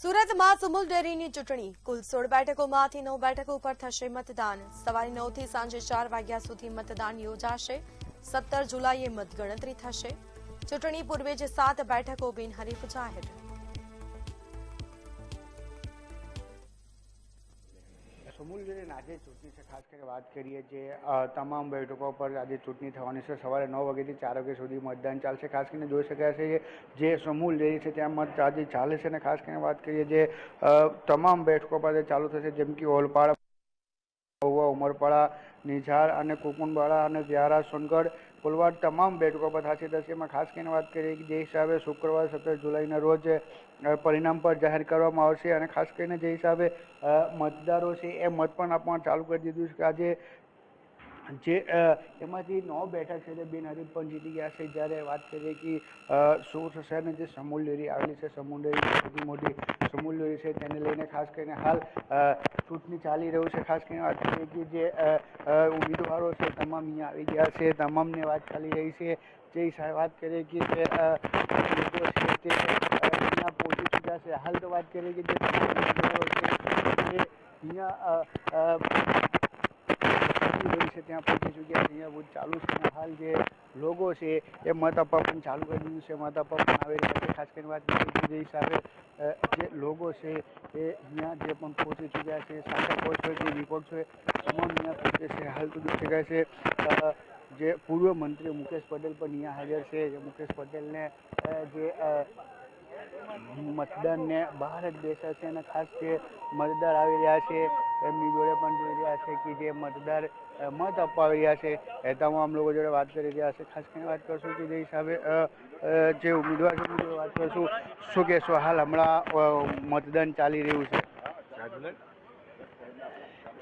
સુરતમાં સુમુલ ડેરીની ચૂંટણી કુલ 16 બેઠકોમાંથી 9 બેઠકો પર થશે મતદાન। સવારે 9 થી સાંજે 4 વાગ્યા સુધી મતદાન યોજાશે। 17 જુલાઈએ મતગણતરી થશે। ચૂંટણી પૂર્વે જ 7 બેઠકો બિનહરીફ જાહેર। સુમુલ ડેરીની આજે ચૂંટણી છે, ખાસ કરીને વાત કરીએ જે તમામ બેઠકો પર આજે ચૂંટણી થવાની છે। સવારે 9 વાગ્યાથી 4 વાગ્યા સુધી મતદાન ચાલશે। ખાસ કરીને જોઈ શકાય છે જે સુમુલ ડેરી છે ત્યાં મત આજે ચાલે છે અને ખાસ કરીને વાત કરીએ જે તમામ બેઠકો પર ચાલુ થશે, જેમ કે ઓલપાડ, ઉમરપાડા, નિઝાર અને કુકુંડવાડા અને વ્યારા, સોનગઢ, કોલવાડ તમામ બેઠકો પર થશે। એમાં ખાસ કરીને વાત કરીએ કે જે હિસાબે શુક્રવાર 17 જુલાઈના રોજ પરિણામ પર જાહેર કરવામાં આવશે અને ખાસ કરીને જે હિસાબે મતદારો છે એ મત પણ આપવાનું ચાલુ કરી દીધું છે કે આજે જે એમાંથી 9 બેઠક છે તે બિનહરીફ પણ જીતી ગયા છે। જ્યારે વાત કરીએ કે શું થશે અને જે સુમુલ ડેરી આવેલી છે, સુમુલ ડેરી સૌથી મોટી સુમુલ ડેરી છે તેને લઈને ખાસ કરીને હાલ ચૂંટણી ચાલી રહ્યું છે। ખાસ કરીને વાત કરીએ કે જે ઉમેદવારો છે તમામ અહીંયા આવી ગયા છે, તમામની વાત ચાલી રહી છે। જે હિસાબે વાત કરીએ કે જે લોકો છે તે અહીંયા પહોંચી ચૂક્યા છે। હાલ તો વાત કરીએ કે જે ઉમેદવારો છે તે અહીંયા છે ત્યાં પહોંચી ચૂક્યા છે, અહીંયા બુથ ચાલુ છે અને હાલ જે લોકો છે એ મત આપવા પણ ચાલુ કરી દીધું છે, મત આપવા પણ આવી રહ્યા છે। ખાસ કરીને વાત કરીએ જે હિસાબે જે લોકો છે એ અહીંયા જે પણ પહોંચી ચૂક્યા છે, શાસકો છે કે વિપક્ષ છે તમામ અહીંયા પહોંચે છે। હાલ તો જોઈ શકાય છે જે પૂર્વ મંત્રી મુકેશ પટેલ પણ અહીંયા હાજર છે। મુકેશ પટેલને જે મતદાનને બહાર જ બેસ્યા છે અને ખાસ જે મતદાર આવી રહ્યા છે એમની જોડે પણ જોઈ રહ્યા છે કે જે મતદાર મત આપવા આવી રહ્યા છે એ તમામ લોકો જોડે વાત કરી રહ્યા છે। ખાસ કરીને વાત કરશું કે જે હિસાબે જે ઉમેદવાર છે જોડે વાત કરશું, શું કહેશો? હાલ હમણાં મતદાન ચાલી રહ્યું છે।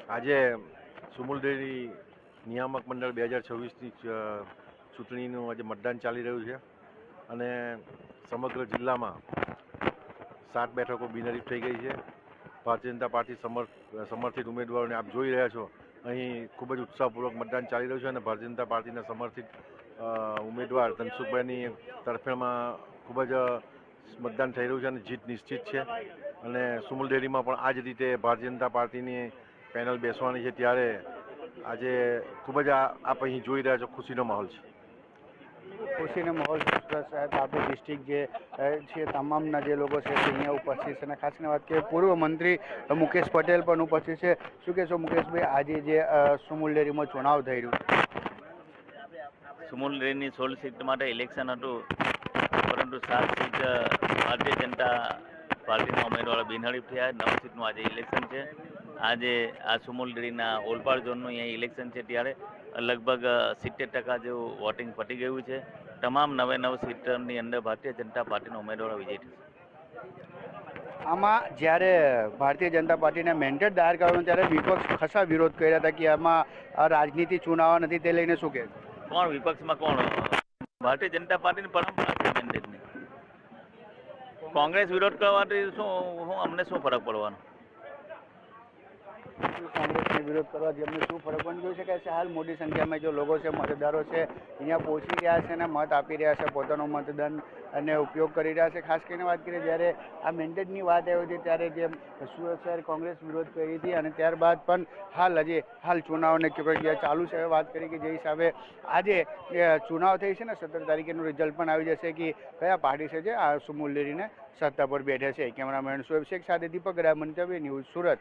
આજે સુમુલ ડેરી નિયામક મંડળ 2026ની ચૂંટણીનું આજે મતદાન ચાલી રહ્યું છે અને સમગ્ર જિલ્લામાં 7 બેઠકો બિનહરીફ થઈ ગઈ છે। ભારતીય જનતા પાર્ટી સમર્થિત ઉમેદવારોને આપ જોઈ રહ્યા છો, અહીં ખૂબ જ ઉત્સાહપૂર્વક મતદાન ચાલી રહ્યું છે અને ભારતીય જનતા પાર્ટીના સમર્થિત ઉમેદવાર ધનસુખભાઈની તરફેણમાં ખૂબ જ મતદાન થઈ રહ્યું છે અને જીત નિશ્ચિત છે। અને સુમુલ ડેરીમાં પણ આ જ રીતે ભારતીય જનતા પાર્ટીની પેનલ બેસવાની છે, ત્યારે આજે ખૂબ જ આપ અહીં જોઈ રહ્યા છો ખુશીનો માહોલ છે। ખુશીનો માહોલ સાહેબ આપણી ડિસ્ટ્રિક્ટ જે છે તમામના જે લોકો છે તે અહીંયા ઉપસ્થિત છે અને ખાસ કરીને વાત કરીએ પૂર્વ મંત્રી મુકેશ પટેલ પણ ઉપસ્થિત છે। શું કહેશો મુકેશભાઈ, આજે જે સુમુલ ડેરીમાં ચુનાવ થઈ રહ્યું છે? સુમુલ ડેરીની 16 સીટ માટે ઇલેક્શન હતું, પરંતુ 7 સીટ ભારતીય જનતા પાર્ટીના ઉમેદવારો બિનહરીફ થયા। 9 સીટનું આજે ઇલેક્શન છે। આજે આ સુમુલ ડેરીના ઓલપાડ ઝોનનું અહીંયા ઇલેક્શન છે, ત્યારે લગભગ 70% જેવું વોટિંગ પતી ગયું છે। તમામ 9 સીટની અંદર ભારતીય જનતા પાર્ટીના ઉમેદવારો વિજય થશે। આમાં જ્યારે ભારતીય જનતા પાર્ટીને મેન્ડેટ દાખલ કરવાનો ત્યારે વિપક્ષ ખાસા વિરોધ કર્યા હતા કે આમાં રાજનીતિ ચુનાવ નથી, તે લઈને શું કહે? કોણ વિપક્ષમાં કોણ? ભારતીય જનતા પાર્ટીની પરંપરા છે મેન્ડેટની। કોંગ્રેસ વિરોધ કરવાથી અમને શું ફરક પડવાનો? કોંગ્રેસને વિરોધ કરવાથી અમને શું ફરક પણ જોઈ શકાય છે। હાલ મોટી સંખ્યામાં જો લોકો છે, મતદારો છે અહીંયા પહોંચી રહ્યા છે અને મત આપી રહ્યા છે, પોતાનો મતદાન અને ઉપયોગ કરી રહ્યા છે। ખાસ કરીને વાત કરીએ જ્યારે આ મેન્ડેટની વાત આવી હતી ત્યારે જે સુરત શહેર કોંગ્રેસ વિરોધ કરી હતી અને ત્યારબાદ પણ હાલ ચુનાવને પ્રક્રિયા ચાલુ છે। હવે વાત કરીએ કે જે હિસાબે આજે ચુનાવ થઈ છે ને 17 તારીખેનું રિઝલ્ટ પણ આવી જશે કે કયા પાર્ટી છે જે આ સુમુલ ડેરીને સત્તા પર બેઠે છે। કેમેરામેન શોએબ શેખ સાથે દીપક રાય, મંતવ્ય ન્યૂઝ, સુરત।